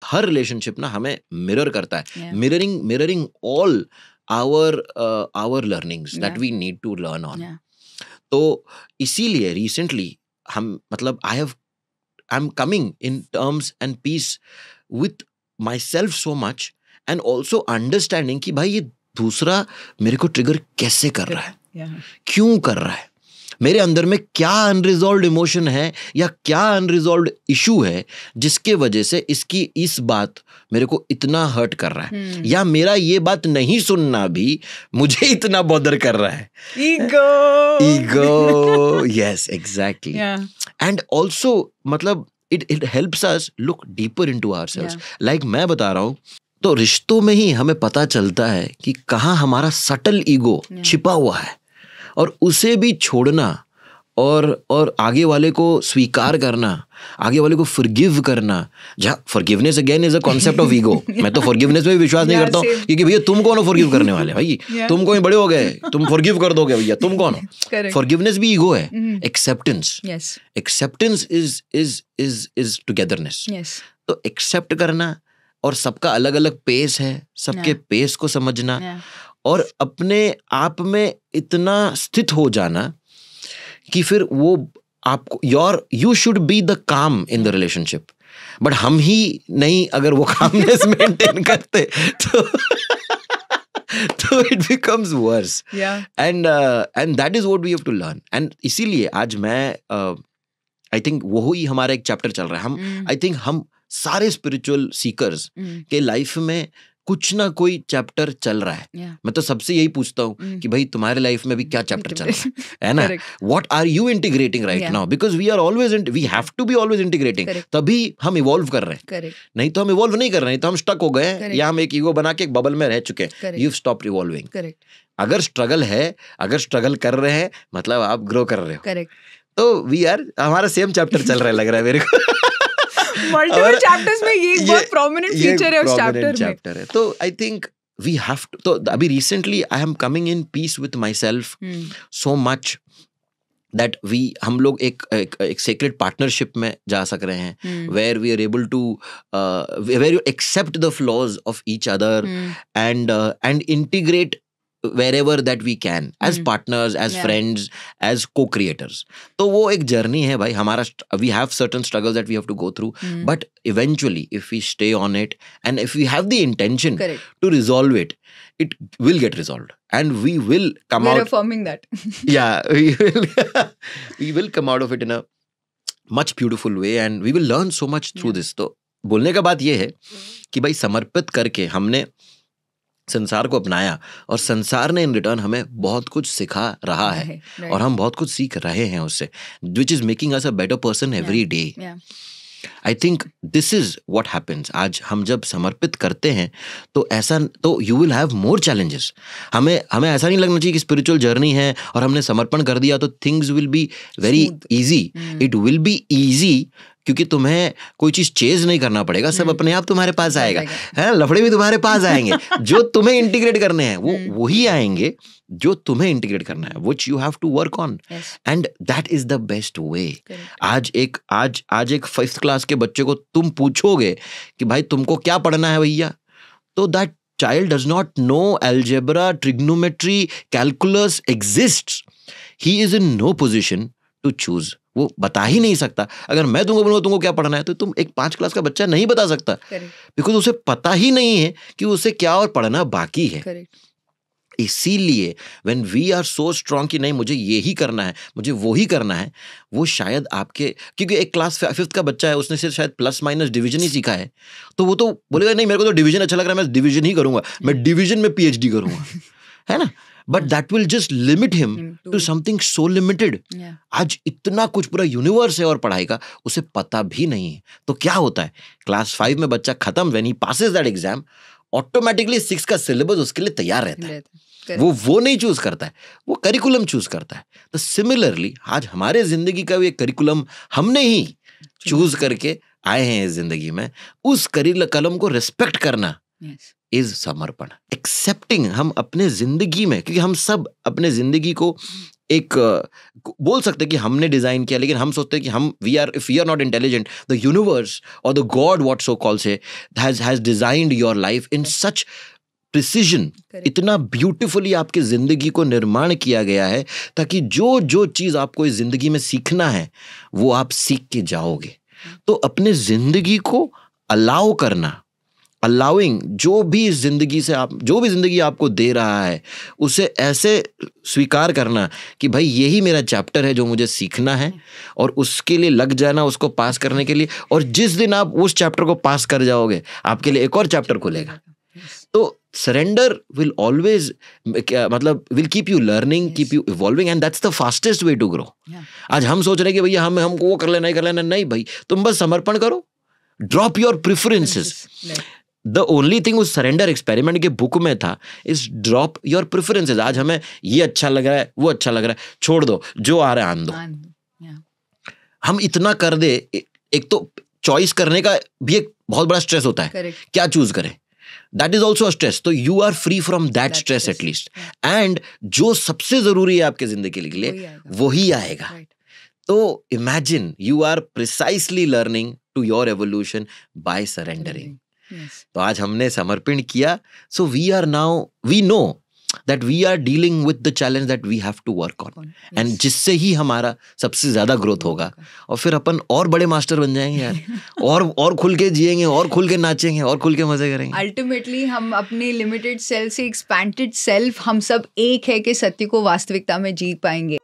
हर relationship ना हमें mirror करता है, Yeah. Mirroring all our learnings that Yeah. We need to learn on. Yeah. तो इसीलिए रिसेंटली हम मतलब I am coming in terms and peace with myself so much and also understanding कि भाई ये दूसरा मेरे को ट्रिगर कैसे कर रहा है, Yeah. क्यों कर रहा है, मेरे अंदर में क्या अनरिजॉल्व्ड इमोशन है या क्या अनरिजॉल्व्ड इशू है जिसके वजह से इसकी इस बात मेरे को इतना हर्ट कर रहा है, या मेरा ये बात नहीं सुनना भी मुझे इतना बॉदर कर रहा है. Ego, yes exactly. Yeah. And also मतलब it helps us look deeper into ourselves. Like मैं बता रहा हूँ, तो रिश्तों में ही हमें पता चलता है कि कहाँ हमारा सटल ईगो छिपा हुआ है, और उसे भी छोड़ना और आगे वाले को स्वीकार करना, आगे वाले को फॉरगिव करना. जहाँ forgiveness again is a concept of ego. मैं तो फॉरगिवनेस में भी विश्वास नहीं करता हूँ, क्योंकि भैया तुम कौन हो फॉरगिव करने वाले? भाई तुम कोई बड़े हो गए, तुम फॉरगिव कर दोगे? भैया तुम कौन हो? फॉरगिवनेस भी ईगो है. Acceptance is togetherness. तो एक्सेप्ट करना, और सबका अलग अलग पेस है, सबके पेस को समझना, और अपने आप में इतना स्थित हो जाना कि फिर वो आपको यू शुड बी द काम इन द रिलेशनशिप. बट हम ही नहीं अगर वो कामनेस मेंटेन करते तो it becomes worse. And that is what we have to learn. And इसीलिए आज मैं आई थिंक वो ही हमारा एक चैप्टर चल रहा है. हम आई थिंक हम सारे स्पिरिचुअल सीकर्स के लाइफ में कुछ ना कोई चैप्टर चल रहा है. मैं तो सबसे यही पूछता हूँ कि भाई तुम्हारे लाइफ में भी क्या चैप्टर चल रहा है ना? What are you integrating right now? Because we are always we have to be always integrating, तभी हम इवॉल्व कर रहे हैं. नहीं तो हम इवॉल्व नहीं कर रहे हैं, तो हम स्टक हो गए हैं, या हम एक ईगो बना के एक बबल में रह चुके हैं. You stop evolving. अगर स्ट्रगल है, अगर स्ट्रगल कर रहे हैं, मतलब आप ग्रो कर रहे हो. तो वी आर, हमारा सेम चैप्टर चल रहा है लग रहा है मेरे को. मल्टीपल चैप्टर्स में ये बहुत प्रोमिनेंट फीचर है उस चैप्टर में. तो I think we have to. तो अभी recently I am coming in peace with myself so much that हम लोग एक सेक्रेट पार्टनरशिप में जा सक रहे हैं, where we are able to where you accept the flaws of each other and integrate wherever that we can as partners, as friends, as co-creators. तो वो एक जर्नी है भाई हमारा. we have certain struggles that we have to go through, but eventually if we stay on it and if we have the intention to resolve it, it will get resolved and we will come out. We're affirming that. Yeah, we will come out of it in a much beautiful way and we will learn so much through this. तो बोलने का बात ये है कि भाई समर्पित करके हमने संसार को अपनाया, और संसार ने इन रिटर्न हमें बहुत कुछ सिखा रहा है, और हम बहुत कुछ सीख रहे हैं उससे, which is making us a better person every day. I think this is what happens. आज हम जब समर्पित करते हैं तो ऐसा, तो you will have more challenges. हमें ऐसा नहीं लगना चाहिए कि स्पिरिचुअल जर्नी है और हमने समर्पण कर दिया तो things will be very easy. It will be easy क्योंकि तुम्हें कोई चीज चेज नहीं करना पड़ेगा, सब अपने आप तुम्हारे पास आएगा, है, लफड़े भी तुम्हारे पास आएंगे. जो तुम्हें इंटीग्रेट करने हैं वो वही आएंगे जो तुम्हें इंटीग्रेट करना है, which you have to work on, and that is the best way. आज एक 5th क्लास के बच्चे को तुम पूछोगे कि भाई तुमको क्या पढ़ना है भैया, तो that child does not know algebra, trigonometry, calculus exists. He is in no position to choose. वो बता ही नहीं सकता. अगर मैं तुमको बोलूंगा तुमको क्या पढ़ना है तो तुम एक 5 क्लास का बच्चा नहीं बता सकता, बिकॉज उसे पता ही नहीं है कि उसे क्या और पढ़ना बाकी है. इसीलिए when we are so strong कि नहीं मुझे ये ही करना है, मुझे वो ही करना है, वो शायद आपके, क्योंकि एक क्लास 5th का बच्चा है, उसने सिर्फ शायद प्लस माइनस डिवीजन ही सीखा है, तो वो तो बोलेगा नहीं मेरे को तो डिवीजन अच्छा लग रहा है, मैं डिवीजन ही करूंगा, मैं डिवीजन में PhD करूंगा, है ना. But that will just limit him to something so limited. आज इतना कुछ पूरा यूनिवर्स है और पढ़ाई का उसे पता भी नहीं है. तो क्या होता है, क्लास 5 में बच्चा खत्म, when he passes that exam, automatically 6 का सिलेबस उसके लिए तैयार रहता है. वो नहीं चूज करता है, वो करिकुलम चूज करता है. तो सिमिलरली आज हमारे जिंदगी का भी एक करिकुलम हमने ही चूज करके आए हैं इस जिंदगी में. उस करिकुलम को रिस्पेक्ट करना इज समर्पण. एक्सेप्टिंग, हम अपने जिंदगी में, क्योंकि हम सब अपने जिंदगी को एक बोल सकते हैं कि हमने डिजाइन किया, लेकिन हम सोचते हैं कि हम if we are not intelligent, the universe और the god what so call से has designed your life in such precision, इतना ब्यूटीफुली आपकी जिंदगी को निर्माण किया गया है ताकि जो जो चीज आपको इस जिंदगी में सीखना है वो आप सीख के जाओगे। तो अपने जिंदगी को अलाउ करना, अलाउइंग जो भी जिंदगी आपको दे रहा है उसे ऐसे स्वीकार करना कि भाई यही मेरा चैप्टर है जो मुझे सीखना है, और उसके लिए लग जाना उसको पास करने के लिए। और जिस दिन आप उस चैप्टर को पास कर जाओगे आपके लिए एक और चैप्टर खुलेगा। तो surrender will always will keep you learning, keep you evolving, and that's the fastest way to grow. आज हम सोच रहे हैं कि भैया हमको वो कर लेना, नहीं भाई, तुम बस समर्पण करो, drop your preferences. The only thing उस सरेंडर एक्सपेरिमेंट के बुक में था इज ड्रॉप योर प्रेफरेंसेस। आज हमें ये अच्छा लग रहा है, वो अच्छा लग रहा है, छोड़ दो, जो आ रहा है आन दो। हम इतना कर दे, एक तो चॉइस करने का भी एक बहुत बड़ा स्ट्रेस होता है। Correct. क्या चूज करें, that is also a stress. तो you are free from that stress at least, and जो सबसे जरूरी है आपके जिंदगी के लिए वही आएगा। तो imagine you are precisely learning to your evolution by surrendering. तो आज हमने समर्पण किया, so we know that we are dealing with the challenge that we have to work on, and जिससे ही हमारा सबसे ज्यादा ग्रोथ होगा, और फिर अपन और बड़े मास्टर बन जाएंगे यार, और खुल के जिएंगे, और खुल के नाचेंगे, और खुल के मजे करेंगे। अल्टीमेटली हम अपने लिमिटेड सेल्फ से एक्सपैंडेड सेल्फ, हम सब एक है कि सत्य को वास्तविकता में जी पाएंगे।